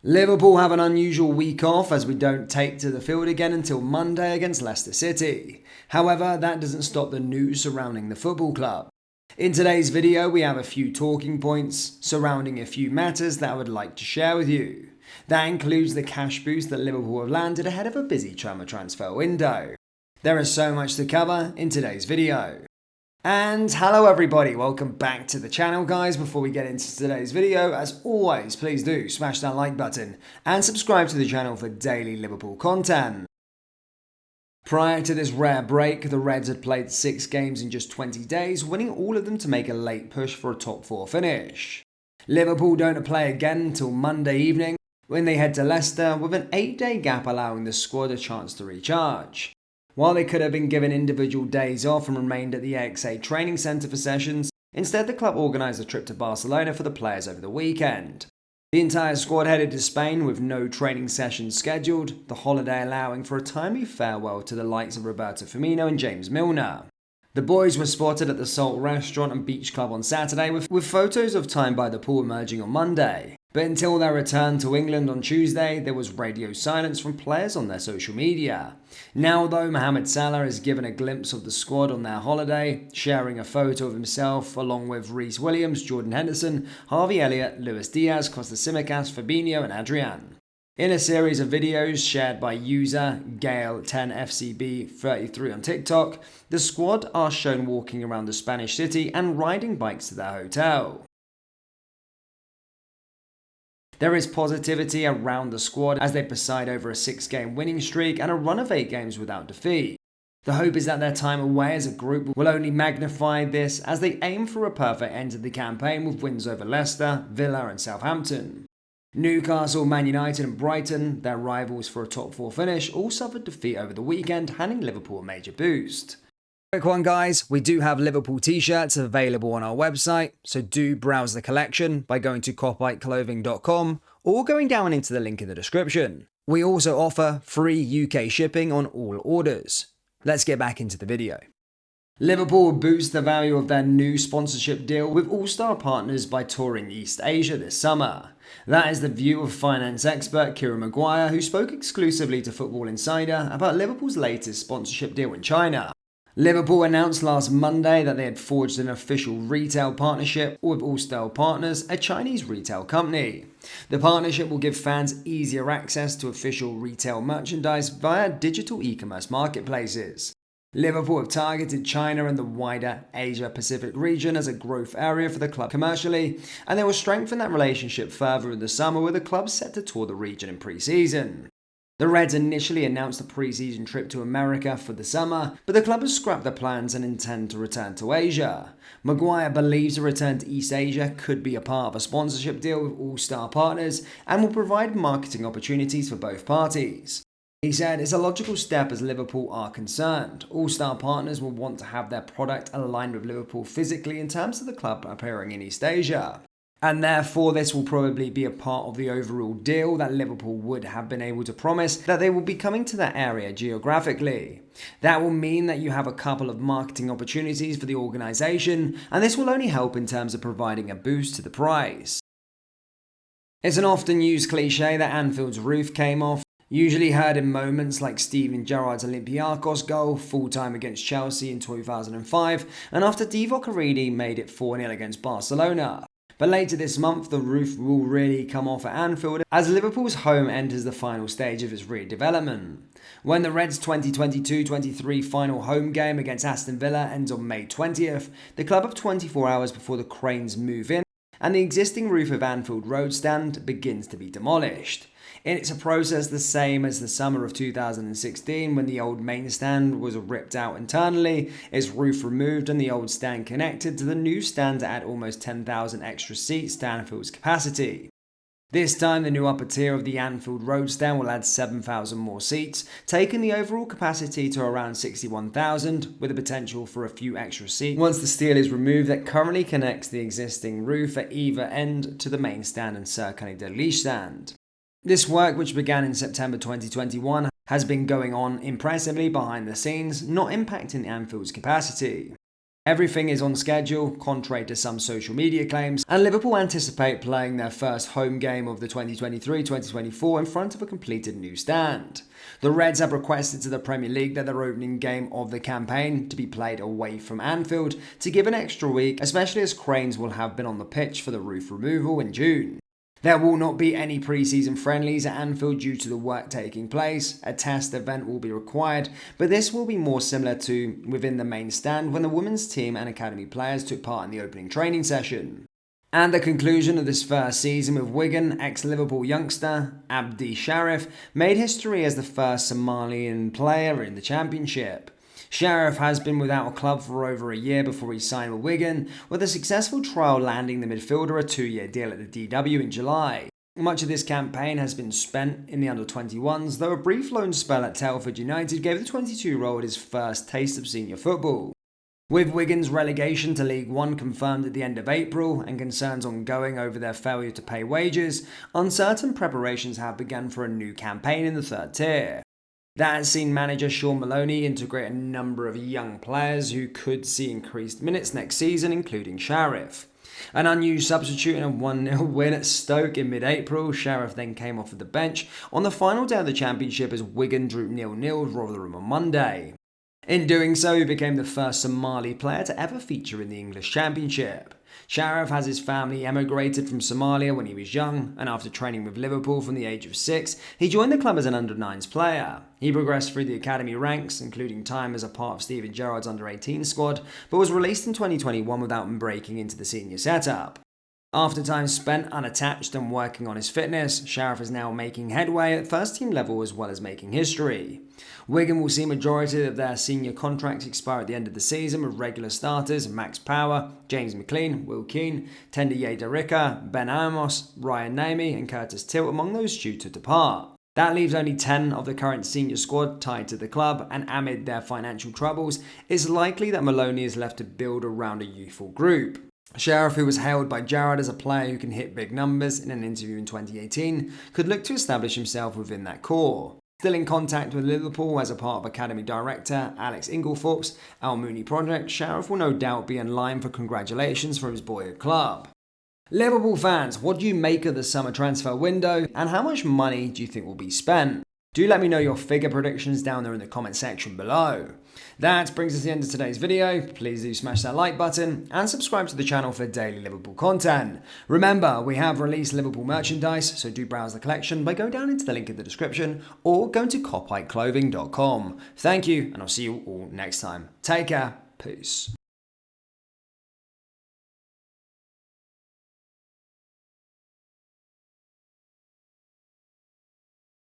Liverpool have an unusual week off as we don't take to the field again until Monday against Leicester City. However, that doesn't stop the news surrounding the football club. In today's video, we have a few talking points surrounding a few matters that I would like to share with you. That includes the cash boost that Liverpool have landed ahead of a busy summer transfer window. There is so much to cover in today's video. And hello everybody, welcome back to the channel guys. Before we get into today's video, as always, please do smash that like button and subscribe to the channel for daily Liverpool content. Prior to this rare break, the Reds had played 6 games in just 20 days, winning all of them to make a late push for a top 4 finish. Liverpool don't play again until Monday evening when they head to Leicester, with an 8-day gap allowing the squad a chance to recharge. While they could have been given individual days off and remained at the AXA training centre for sessions, instead the club organised a trip to Barcelona for the players over the weekend. The entire squad headed to Spain with no training sessions scheduled, the holiday allowing for a timely farewell to the likes of Roberto Firmino and James Milner. The boys were spotted at the Salt Restaurant and Beach Club on Saturday with photos of time by the pool emerging on Monday. But until their return to England on Tuesday, there was radio silence from players on their social media. Now though, Mohamed Salah is given a glimpse of the squad on their holiday, sharing a photo of himself along with Reece Williams, Jordan Henderson, Harvey Elliott, Luis Diaz, Costa Tsimikas, Fabinho and Adrian. In a series of videos shared by user Gale10FCB33 on TikTok, the squad are shown walking around the Spanish city and riding bikes to their hotel. There is positivity around the squad as they preside over a 6-game winning streak and a run of 8 games without defeat. The hope is that their time away as a group will only magnify this as they aim for a perfect end to the campaign with wins over Leicester, Villa and Southampton. Newcastle, Man United and Brighton, their rivals for a top 4 finish, all suffered defeat over the weekend, handing Liverpool a major boost. Quick one guys, we do have Liverpool t-shirts available on our website, so do browse the collection by going to copyclothing.com or going down into the link in the description. We also offer free UK shipping on all orders. Let's get back into the video. Liverpool will boost the value of their new sponsorship deal with all-star partners by touring East Asia this summer. That is the view of finance expert Kieran Maguire, who spoke exclusively to Football Insider about Liverpool's latest sponsorship deal in China. Liverpool announced last Monday that they had forged an official retail partnership with All-Star Partners, a Chinese retail company. The partnership will give fans easier access to official retail merchandise via digital e-commerce marketplaces. Liverpool have targeted China and the wider Asia-Pacific region as a growth area for the club commercially, and they will strengthen that relationship further in the summer with the club set to tour the region in pre-season. The Reds initially announced a pre-season trip to America for the summer, but the club has scrapped their plans and intend to return to Asia. Maguire believes a return to East Asia could be a part of a sponsorship deal with All-Star Partners and will provide marketing opportunities for both parties. He said it's a logical step as Liverpool are concerned. All-Star Partners will want to have their product aligned with Liverpool physically in terms of the club appearing in East Asia. And therefore this will probably be a part of the overall deal that Liverpool would have been able to promise that they will be coming to that area geographically. That will mean that you have a couple of marketing opportunities for the organisation, and this will only help in terms of providing a boost to the price. It's an often used cliche that Anfield's roof came off, usually heard in moments like Steven Gerrard's Olympiacos goal full-time against Chelsea in 2005 and after Divock Origi made it 4-0 against Barcelona. But later this month, the roof will really come off at Anfield as Liverpool's home enters the final stage of its redevelopment. When the Reds' 2022-23 final home game against Aston Villa ends on May 20th, the club have 24 hours before the cranes move in and the existing roof of Anfield Road stand begins to be demolished. It's a process the same as the summer of 2016 when the old main stand was ripped out internally, its roof removed and the old stand connected to the new stand to add almost 10,000 extra seats to Anfield's capacity. This time the new upper tier of the Anfield Road stand will add 7,000 more seats, taking the overall capacity to around 61,000 with the potential for a few extra seats once the steel is removed that currently connects the existing roof at either end to the main stand and Cercle de Liche stand. This work, which began in September 2021, has been going on impressively behind the scenes, not impacting Anfield's capacity. Everything is on schedule, contrary to some social media claims, and Liverpool anticipate playing their first home game of the 2023-2024 in front of a completed new stand. The Reds have requested to the Premier League that their opening game of the campaign to be played away from Anfield to give an extra week, especially as cranes will have been on the pitch for the roof removal in June. There will not be any pre-season friendlies at Anfield due to the work taking place. A test event will be required, but this will be more similar to within the main stand when the women's team and academy players took part in the opening training session. And the conclusion of this first season with Wigan, ex-Liverpool youngster Abdi Sharif made history as the first Somalian player in the Championship. Sharif has been without a club for over a year before he signed with Wigan, with a successful trial landing the midfielder a 2-year deal at the DW in July. Much of this campaign has been spent in the under-21s, though a brief loan spell at Telford United gave the 22-year-old his first taste of senior football. With Wigan's relegation to League One confirmed at the end of April and concerns ongoing over their failure to pay wages, uncertain preparations have begun for a new campaign in the third tier. That has seen manager Sean Maloney integrate a number of young players who could see increased minutes next season, including Sharif. An unused substitute in a 1-0 win at Stoke in mid-April, Sharif then came off of the bench on the final day of the Championship as Wigan drew 0-0 with Rotherham on Monday. In doing so, he became the first Somali player to ever feature in the English Championship. Sharif has his family emigrated from Somalia when he was young, and after training with Liverpool from the age of 6, he joined the club as an under-9s player. He progressed through the academy ranks, including time as a part of Steven Gerrard's under-18 squad, but was released in 2021 without breaking into the senior setup. After time spent unattached and working on his fitness, Sharif is now making headway at first team level as well as making history. Wigan will see majority of their senior contracts expire at the end of the season with regular starters Max Power, James McLean, Will Keane, Tendaye Darika, Ben Amos, Ryan Namey and Curtis Tilt among those due to depart. That leaves only 10 of the current senior squad tied to the club, and amid their financial troubles, it's likely that Maloney is left to build around a youthful group. Sharif, who was hailed by Gerrard as a player who can hit big numbers in an interview in 2018, could look to establish himself within that core. Still in contact with Liverpool as a part of Academy Director Alex Inglethorpe's Al Mooney project, Sharif will no doubt be in line for congratulations for his boyhood club. Liverpool fans, what do you make of the summer transfer window, and how much money do you think will be spent? Do let me know your figure predictions down there in the comment section below. That brings us to the end of today's video. Please do smash that like button and subscribe to the channel for daily Liverpool content. Remember, we have released Liverpool merchandise, so do browse the collection by going down into the link in the description or going to copyclothing.com. Thank you, and I'll see you all next time. Take care. Peace.